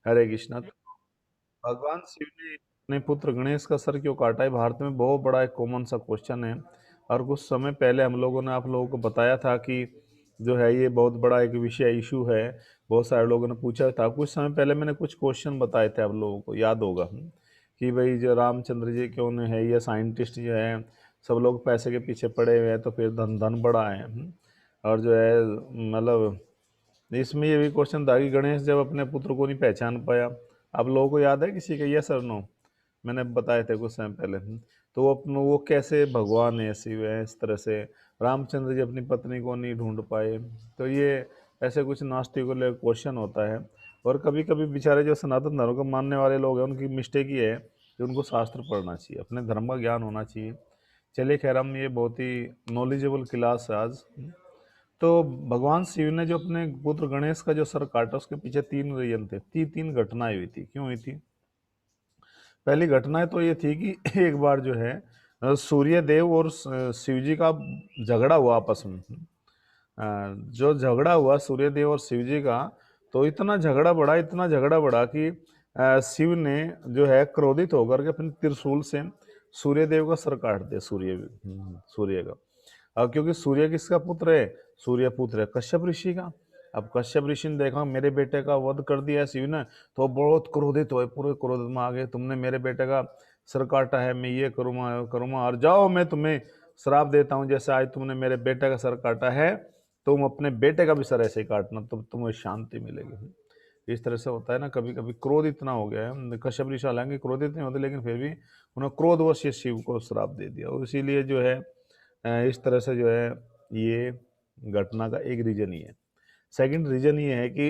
हरे कृष्णा। तो भगवान शिव ने अपने पुत्र गणेश का सर क्यों काटा है, भारत में बहुत बड़ा एक कॉमन सा क्वेश्चन है। और कुछ समय पहले हम लोगों ने आप लोगों को बताया था कि जो है ये बहुत बड़ा एक विषय इशू है। बहुत सारे लोगों ने पूछा था, कुछ समय पहले मैंने कुछ क्वेश्चन बताए थे, आप लोगों को याद होगा। कि भाई जो रामचंद्र जी क्यों नहीं है, ये साइंटिस्ट जो है सब लोग पैसे के पीछे पड़े हुए हैं, तो फिर धन धन बड़ा है। और जो है मतलब इसमें ये भी क्वेश्चन था कि गणेश जब अपने पुत्र को नहीं पहचान पाया, आप लोगों को याद है किसी का, यस और नो? मैंने बताए थे कुछ समय पहले। तो वो कैसे भगवान है, शिव है, इस तरह से रामचंद्र जी अपनी पत्नी को नहीं ढूंढ पाए। तो ये ऐसे कुछ नास्तिक क्वेश्चन होता है। और कभी कभी बेचारे जो सनातन धर्म को मानने वाले लोग हैं, उनकी मिस्टेक ये है कि उनको शास्त्र पढ़ना चाहिए, अपने धर्म का ज्ञान होना चाहिए। चलिए खैर, हम ये बहुत ही नॉलेजेबल क्लास है आज। तो भगवान शिव ने जो अपने पुत्र गणेश का जो सर काटा, उसके पीछे तीन रीजन थे, तीन घटनाएं हुई थी। क्यों हुई थी? पहली घटना तो ये थी कि एक बार जो है सूर्य देव और शिव जी का झगड़ा हुआ आपस में। जो झगड़ा हुआ सूर्य देव और शिव जी का, तो इतना झगड़ा बढ़ा कि शिव ने जो है क्रोधित होकर के अपने त्रिशूल से सूर्य देव का सर काट दिया, सूर्य का। अब क्योंकि सूर्य किसका पुत्र है? सूर्य पुत्र है कश्यप ऋषि का। अब कश्यप ऋषि ने देखा मेरे बेटे का वध कर दिया है शिव ने, तो बहुत क्रोधित हुए, पूरे क्रोध में आ गए, तुमने मेरे बेटे का सर काटा है, मैं ये करूंगा करूंगा, और जाओ मैं तुम्हें श्राप देता हूँ, जैसे आज तुमने मेरे बेटे का सर काटा है, तुम अपने बेटे का भी सर ऐसे ही काटना, तो तुम्हें शांति मिलेगी। इस तरह से होता है ना, कभी कभी क्रोध इतना हो गया है। कश्यप ऋषि हालांकि क्रोधित नहीं होते, लेकिन फिर भी उन्होंने क्रोधवश शिव को श्राप दे दिया, और इसीलिए जो है इस तरह से जो है ये घटना का एक रीजन ही है। सेकंड रीजन ये है कि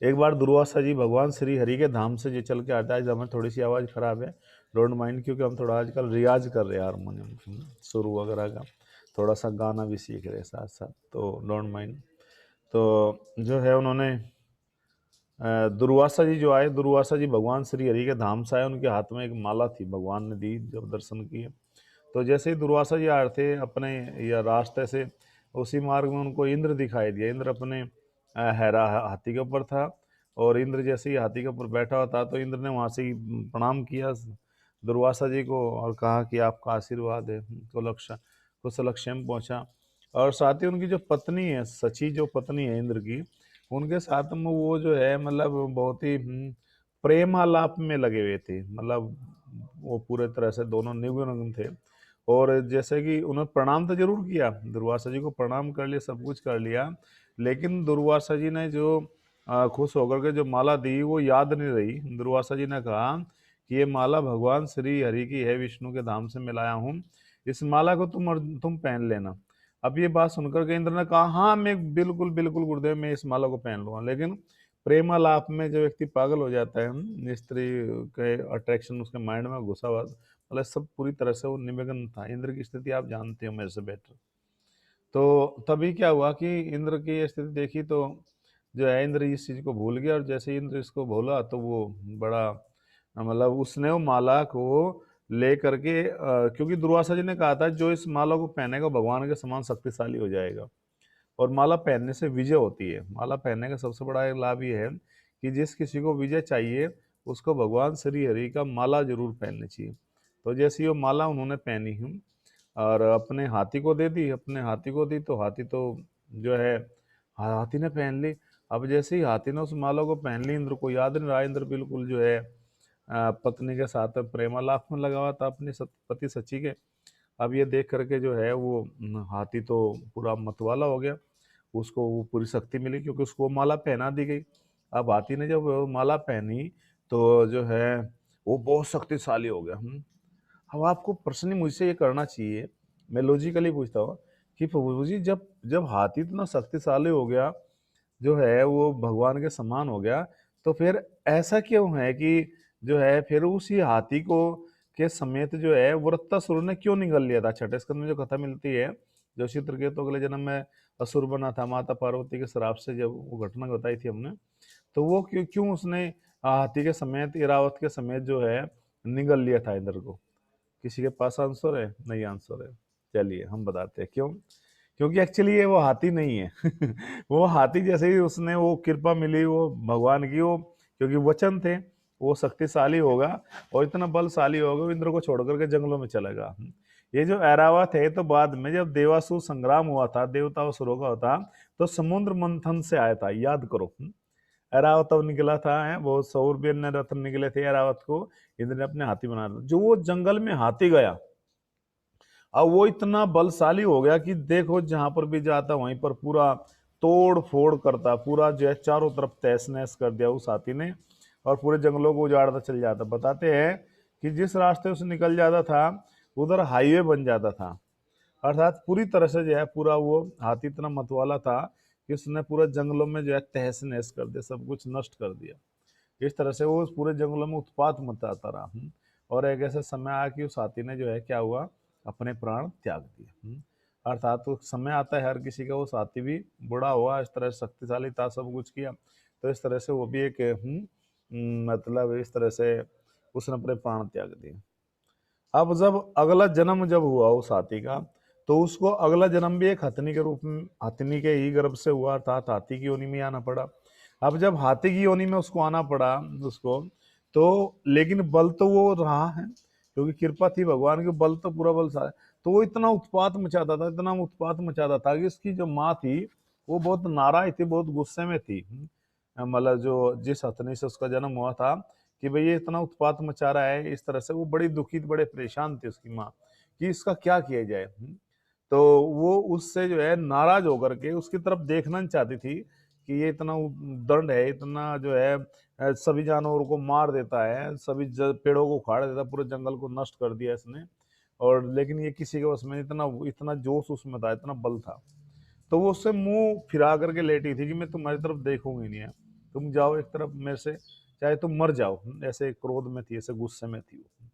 एक बार दुर्वासा जी भगवान श्री हरि के धाम से जो चल के आता है, जब हमें थोड़ी सी आवाज़ खराब है, डोंट माइंड, क्योंकि हम थोड़ा आजकल रियाज कर रहे हैं हारमोनियम सुर वगैरह का, थोड़ा सा गाना भी सीख रहे हैं साथ साथ, तो डोंट माइंड। तो जो है उन्होंने दुर्वासा जी जो आए, दुर्वासा जी भगवान श्री हरि के धाम से आए, उनके हाथ में एक माला थी, भगवान ने दी जब दर्शन किए। तो जैसे ही दुर्वासा जी आ रहे थे अपने या रास्ते से, उसी मार्ग में उनको इंद्र दिखाई दिया। इंद्र अपने हैरा हाथी के ऊपर था, और इंद्र जैसे ही हाथी के ऊपर बैठा हुआ था, तो इंद्र ने वहां से ही प्रणाम किया दुर्वासा जी को, और कहा कि आपका आशीर्वाद है, तो लक्ष्य कुशलक्षेम पहुंचा। और साथ ही उनकी जो पत्नी है, सची जो पत्नी है इंद्र की, उनके साथ में वो जो है मतलब बहुत ही प्रेम आलाप में लगे हुए थे, मतलब वो पूरे तरह से दोनों निगुण थे। और जैसे कि उन्होंने प्रणाम तो जरूर किया, दुर्वासा जी को प्रणाम कर लिया, सब कुछ कर लिया, लेकिन दुर्वासा जी ने जो खुश होकर के जो माला दी वो याद नहीं रही। दुर्वासा जी ने कहा कि ये माला भगवान श्री हरि की है, विष्णु के धाम से मिलाया हूँ, इस माला को तुम पहन लेना। अब ये बात सुनकर के इंद्र ने कहा, हाँ मैं बिल्कुल बिल्कुल गुरुदेव, मैं इस माला को पहन लूंगा। लेकिन प्रेमालाप में जो व्यक्ति पागल हो जाता है, स्त्री के अट्रैक्शन उसके माइंड में घुसा हुआ, मतलब सब पूरी तरह से वो निमग्न था। इंद्र की स्थिति आप जानते हो मेरे से बेटर। तो तभी क्या हुआ कि इंद्र की ये स्थिति देखी, तो जो है इंद्र इस चीज को भूल गया, और जैसे ही इंद्र इसको भूला, तो वो बड़ा मतलब उसने वो माला को ले करके क्योंकि दुर्वासा जी ने कहा था जो इस माला को पहनेगा भगवान के समान शक्तिशाली हो जाएगा। और माला पहनने से विजय होती है। माला पहनने का सबसे बड़ा एक लाभ ये है कि जिस किसी को विजय चाहिए, उसको भगवान श्री हरि का माला जरूर पहननी चाहिए। तो जैसी वो माला उन्होंने पहनी हूँ और अपने हाथी को दे दी, अपने हाथी को दी, तो हाथी तो जो है हाथी ने पहन ली। अब जैसे ही हाथी ने उस माला को पहन ली, इंद्र को याद नहीं रहा, इंद्र बिल्कुल जो है पत्नी के साथ प्रेमालाप में लगा हुआ था अपनी पति सची के। अब ये देख करके जो है वो हाथी तो पूरा मतवाला हो गया, उसको वो पूरी शक्ति मिली क्योंकि उसको माला पहना दी गई। अब हाथी ने जब वो माला पहनी, तो जो है वो बहुत शक्तिशाली हो गया। अब आपको पर्सनली मुझसे ये करना चाहिए, मैं लॉजिकली पूछता हूँ कि प्रभु जी, जब जब हाथी इतना शक्तिशाली हो गया, जो है वो भगवान के समान हो गया, तो फिर ऐसा क्यों है कि जो है फिर उसी हाथी को के समेत जो है वृत्तासुर ने क्यों निगल लिया था? छठे स्कंद में जो कथा मिलती है, जो चित्रकेतु अगले जन्म में असुर बना था, माता पार्वती के श्राप से जब वो घटना बताई थी हमने, तो वो क्यों क्यों उसने हाथी के समेत, इरावत के समेत जो है निगल लिया था इंद्र को? किसी के पास आंसर है? नहीं आंसर है? चलिए हम बताते हैं क्यों। क्योंकि एक्चुअली ये वो हाथी नहीं है। वो हाथी जैसे ही उसने वो कृपा मिली वो भगवान की, वो क्योंकि वचन थे, वो शक्तिशाली होगा और इतना बलशाली होगा, वो इंद्र को छोड़ करके जंगलों में चलेगा। ये जो ऐरावत है तो बाद में जब देवासुर संग्राम हुआ था, देवता असुरों का होता, तो समुद्र मंथन से आया था, याद करो। ऐरावत तब निकला था, है वो सौरभीर ने रत्न निकले थे ऐरावत को, इंद्र ने अपने हाथी बना दिया। जो वो जंगल में हाथी गया, अब वो इतना बलशाली हो गया कि देखो जहां पर भी जाता वहीं पर पूरा तोड़ फोड़ करता, पूरा जो है चारों तरफ तहस नहस कर दिया उस हाथी ने, और पूरे जंगलों को उजाड़ता चल जाता। बताते हैं कि जिस रास्ते से निकल जाता था उधर हाईवे बन जाता था, अर्थात पूरी तरह से जो है पूरा वो हाथी इतना मतवाला था कि उसने पूरा जंगलों में जो है तहस नहस कर दिया, सब कुछ नष्ट कर दिया। इस तरह से वो उस पूरे जंगलों में उत्पात मचाता रहा। और एक ऐसा समय आया कि उस हाथी ने जो है क्या हुआ, अपने प्राण त्याग दिए। अर्थात तो समय आता है हर किसी का, वो हाथी भी बूढ़ा हुआ, इस तरह से शक्तिशाली था, सब कुछ किया, तो इस तरह से वो भी एक मतलब इस तरह से उसने अपने प्राण त्याग दिए। अब जब अगला जन्म जब हुआ उस हाथी का, तो उसको अगला जन्म भी एक हथनी के रूप में, हथनी के ही गर्भ से हुआ, अर्थात हाथी की योनि में आना पड़ा। अब जब हाथी की योनि में उसको आना पड़ा उसको, तो लेकिन बल तो वो रहा है, क्योंकि कृपा थी भगवान की, बल तो पूरा बल सा है। तो वो इतना उत्पात मचाता था, इतना उत्पात मचाता था कि उसकी जो माँ थी वो बहुत नाराज थी, बहुत गुस्से में थी। मतलब जो जिस हथनी से उसका जन्म हुआ था, कि भाई ये इतना उत्पात मचा रहा है, इस तरह से वो बड़ी दुखी, बड़े परेशान थे उसकी माँ कि इसका क्या किया जाए। तो वो उससे जो है नाराज होकर के उसकी तरफ देखना नहीं चाहती थी कि ये इतना दंड है, इतना जो है सभी जानवरों को मार देता है, सभी पेड़ों को उखाड़ देता, पूरे जंगल को नष्ट कर दिया इसने, और लेकिन ये किसी के बस में, इतना इतना जोश उसमें था, इतना बल था। तो वो उससे मुंह फिरा करके लेटी थी कि मैं तुम्हारी तरफ देखूंगी नहीं है, तुम जाओ एक तरफ मेरे से, चाहे तुम मर जाओ। ऐसे क्रोध में थी, ऐसे गुस्से में थी वो।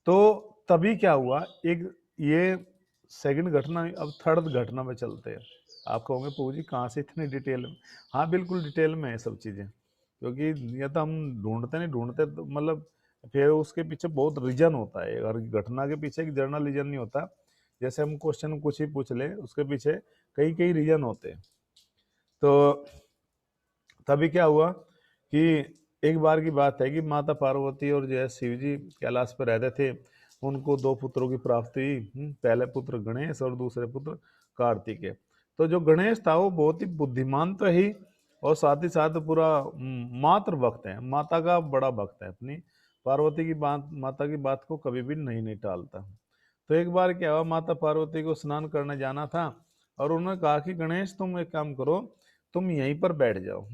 तो तभी क्या हुआ, एक ये सेकंड घटना, अब थर्ड घटना में चलते हैं। आप कहोगे प्रभु जी कहाँ से इतनी डिटेल में? हाँ बिल्कुल डिटेल में है सब चीज़ें, क्योंकि ये तो हम ढूंढते नहीं, ढूंढते तो मतलब फिर उसके पीछे बहुत रीजन होता है, हर घटना के पीछे एक जर्नल रीजन नहीं होता। जैसे हम क्वेश्चन कुछ ही पूछ ले, उसके पीछे कई कई रीजन होते हैं। तो तभी क्या हुआ कि एक बार की बात है कि माता पार्वती और जो है शिव जी कैलाश पर रहते थे, उनको दो पुत्रों की प्राप्ति हुई। पहले पुत्र गणेश और दूसरे पुत्र कार्तिकेय। तो जो गणेश था वो बहुत ही बुद्धिमान तो ही, और साथ ही साथ पूरा मातृ भक्त है, माता का बड़ा भक्त है, अपनी पार्वती की बात, माता की बात को कभी भी नहीं टालता। तो एक बार क्या हुआ, माता पार्वती को स्नान करने जाना था, और उन्होंने कहा कि गणेश तुम एक काम करो, तुम यहीं पर बैठ जाओ,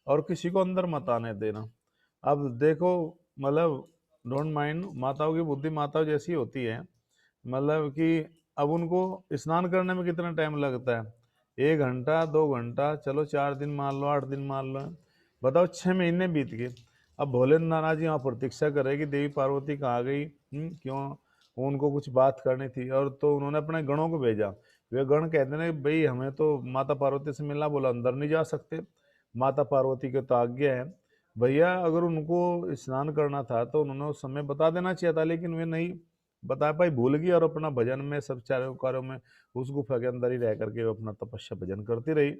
और किसी को अंदर मत आने देना। अब देखो, मतलब डोंट माइंड, माताओं की बुद्धि माताओं जैसी होती है, मतलब कि अब उनको स्नान करने में कितना टाइम लगता है, 1 घंटा 2 घंटा, चलो 4 दिन मान लो, 8 दिन मान लो, बताओ 6 महीने बीत गए। अब भोले नाराज जी वहाँ प्रतीक्षा कर रहे कि देवी पार्वती कहाँ गई, क्यों, उनको कुछ बात करनी थी, और तो उन्होंने अपने गणों को भेजा। वे गण कहते हैं भाई हमें तो माता पार्वती से मिलना, बोला अंदर नहीं जा सकते, माता पार्वती के तो आज्ञा है। भैया अगर उनको स्नान करना था तो उन्होंने उस समय बता देना चाहिए था, लेकिन वे नहीं बता पाई, भूल गई, और अपना भजन में सब चारों कार्यों में उस गुफा के अंदर ही रह करके वो अपना तपस्या भजन करती रही।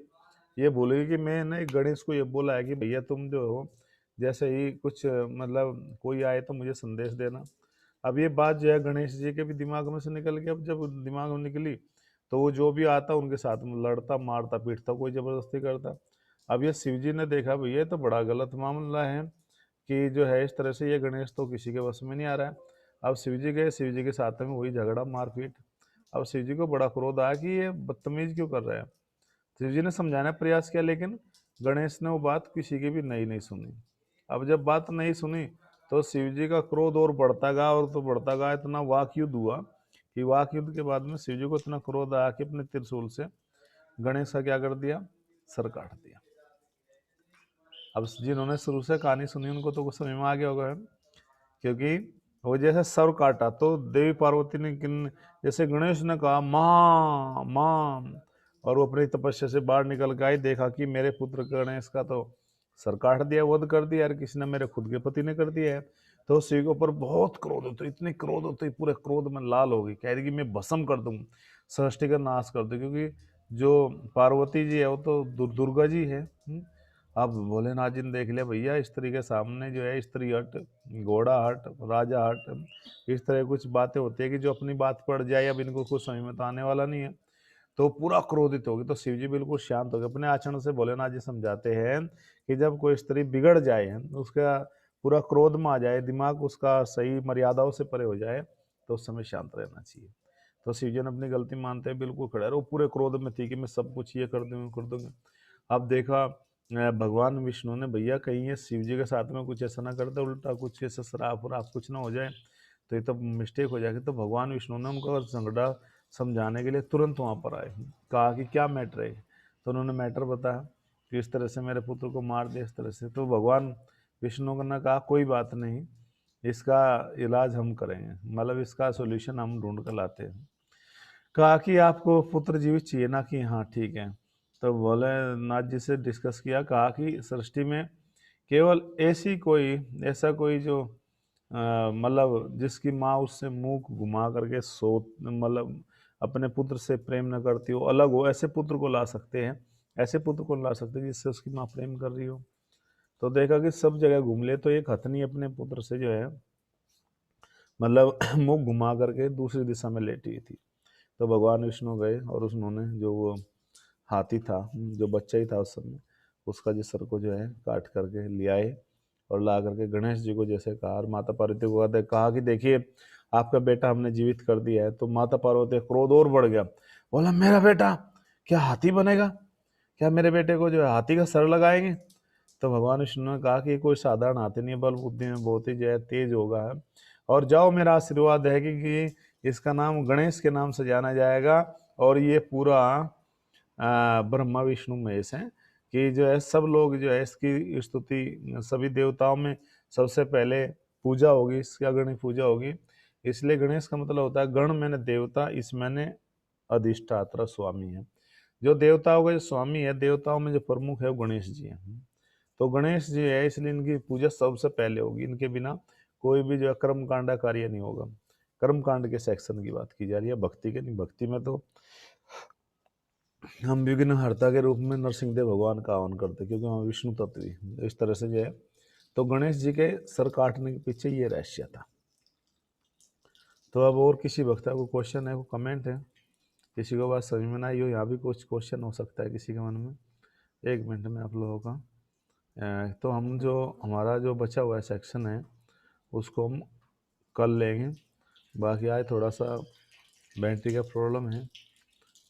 ये बोल गई कि मैंने गणेश को ये बोला है कि भैया तुम जो हो, जैसे ही कुछ मतलब कोई आए तो मुझे संदेश देना। अब ये बात जो है गणेश जी के भी दिमाग में से निकल गई। अब जब दिमाग में निकली तो वो जो भी आता उनके साथ में लड़ता, मारता, पीटता, कोई जबरदस्ती करता। अब ये शिव जी ने देखा भैया तो बड़ा गलत मामला है, कि जो है इस तरह से ये गणेश तो किसी के वश में नहीं आ रहा है। अब शिव जी गए, शिव जी के साथ में वही झगड़ा मारपीट। अब शिव जी को बड़ा क्रोध आया कि ये बदतमीज क्यों कर रहा है। शिव जी ने समझाने का प्रयास किया, लेकिन गणेश ने वो बात किसी की भी नहीं सुनी। अब जब बात नहीं सुनी तो शिव जी का क्रोध और बढ़ता गया, और तो बढ़ता गया, इतना वाक युद्ध हुआ कि वाक युद्ध के बाद में शिव जी को इतना क्रोध आया कि अपने त्रिशूल से गणेश का क्या कर दिया, सर काट दिया। अब जिन्होंने शुरू से कहानी सुनी उनको तो कुछ समझ में आ गया होगा, क्योंकि वो जैसे सर काटा तो देवी पार्वती ने किन, जैसे गणेश ने कहा माँ माँ, और वो अपनी तपस्या से बाहर निकल के आई, देखा कि मेरे पुत्र गणेश का तो सर काट दिया, वध कर दिया, यार किसी ने, मेरे खुद के पति ने कर दिया है। तो शिव के ऊपर बहुत क्रोध होता, इतनी क्रोध होती, पूरे क्रोध में लाल हो गई, कह रही कि मैं भस्म कर दूं सृष्टि का नाश कर दो, क्योंकि जो पार्वती जी है वो तो दुर्गा जी है। अब भोलेनाथ जी ने देख लिया भैया स्त्री के सामने जो है स्त्री हट, घोड़ा हट, राजा हट, इस तरह कुछ बातें होती है कि जो अपनी बात पड़ जाए, अब इनको कुछ समझ में तो आने वाला नहीं है। तो पूरा क्रोधित हो गए। तो शिव जी बिल्कुल शांत हो गए। अपने आचरण से भोलेनाथ जी समझाते हैं कि जब कोई स्त्री बिगड़ जाए, उसका पूरा क्रोध में आ जाए, दिमाग उसका सही मर्यादाओं से परे हो जाए, तो उस समय शांत रहना चाहिए। तो शिव जी ने अपनी गलती मानते हैं बिल्कुल खड़े रहे। वो पूरे क्रोध में थी कि मैं सब कुछ ये कर दूंगा कर दूंगा। अब देखा भगवान विष्णु ने भैया कहीं ये शिव जी के साथ में कुछ ऐसा ना करते, उल्टा कुछ ऐसा श्राप वराप कुछ ना हो जाए, तो ये तो मिस्टेक हो जाएगी। तो भगवान विष्णु ने उनको झगड़ा समझाने के लिए तुरंत वहाँ पर आए। कहा कि क्या मैटर है। तो उन्होंने मैटर बताया कि इस तरह से मेरे पुत्र को मार दे, इस तरह से। तो भगवान विष्णु ने कहा कोई बात नहीं, इसका इलाज हम करेंगे, मतलब इसका सोल्यूशन हम ढूंढ कर लाते हैं। कहा कि आपको पुत्र जीवित चाहिए ना, कि हाँ ठीक है। तो भोलेनाथ जी से डिस्कस किया, कहा कि सृष्टि में केवल ऐसा कोई जो मतलब जिसकी माँ उससे मुंह घुमा करके सो, मतलब अपने पुत्र से प्रेम न करती हो, अलग हो, ऐसे पुत्र को ला सकते हैं। ऐसे पुत्र को ला सकते हैं जिससे उसकी माँ प्रेम कर रही हो। तो देखा कि सब जगह घूम ले, तो एक हथनी अपने पुत्र से जो है मतलब मुंह घुमा करके दूसरी दिशा में लेटी हुई थी। तो भगवान विष्णु गए और उन्होंने जो वो हाथी था, जो बच्चा ही था उस समय, उसका जो सर को जो है काट करके ले आए और ला करके गणेश जी को जैसे कहा, और माता पार्वती को कहा कि देखिए आपका बेटा हमने जीवित कर दिया है। तो माता पार्वती का क्रोध और बढ़ गया। बोला मेरा बेटा क्या हाथी बनेगा, क्या मेरे बेटे को जो है हाथी का सर लगाएंगे। तो भगवान विष्णु ने कहा कि ये कोई साधारण हाथी नहीं है, बल बुद्धि में बहुत ही जो है तेज होगा है। और जाओ, मेरा आशीर्वाद है कि इसका नाम गणेश के नाम से जाना जाएगा। और ये पूरा ब्रह्मा विष्णु महेश हैं कि जो है सब लोग जो है इसकी स्तुति, सभी देवताओं में सबसे पहले पूजा होगी, इसकी अग्रणी पूजा होगी। इसलिए गणेश का मतलब होता है गण मैंने देवता, इस मैंने अधिष्ठात्र स्वामी है। जो देवताओं का जो स्वामी है, देवताओं में जो प्रमुख है वो गणेश जी हैं। तो गणेश जी है, इसलिए इनकी पूजा सबसे पहले होगी। इनके बिना कोई भी जो है कर्म कांडा कार्य नहीं होगा। कर्म कांड के सेक्शन की बात की जा रही है, भक्ति के नहीं। भक्ति में तो हम विघ्नहर्ता के रूप में नरसिंह देव भगवान का आह्वान करते, क्योंकि हम विष्णु तत्व ही इस तरह से जो है। तो गणेश जी के सर काटने के पीछे ये रहस्य था। तो अब और किसी वक्ता को क्वेश्चन है, को कमेंट है, किसी को बात समझ में ना आई हो, यहाँ भी कुछ क्वेश्चन हो सकता है किसी के मन में। एक मिनट में आप लोगों का तो हम जो हमारा जो बचा हुआ सेक्शन है उसको हम कल लेंगे। बाकी आज थोड़ा सा बैटरी का प्रॉब्लम है।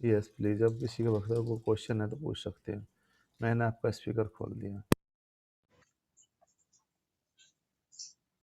यस प्लीज़, अब किसी के वक्त को क्वेश्चन है तो पूछ सकते हैं। मैंने आपका स्पीकर खोल दिया।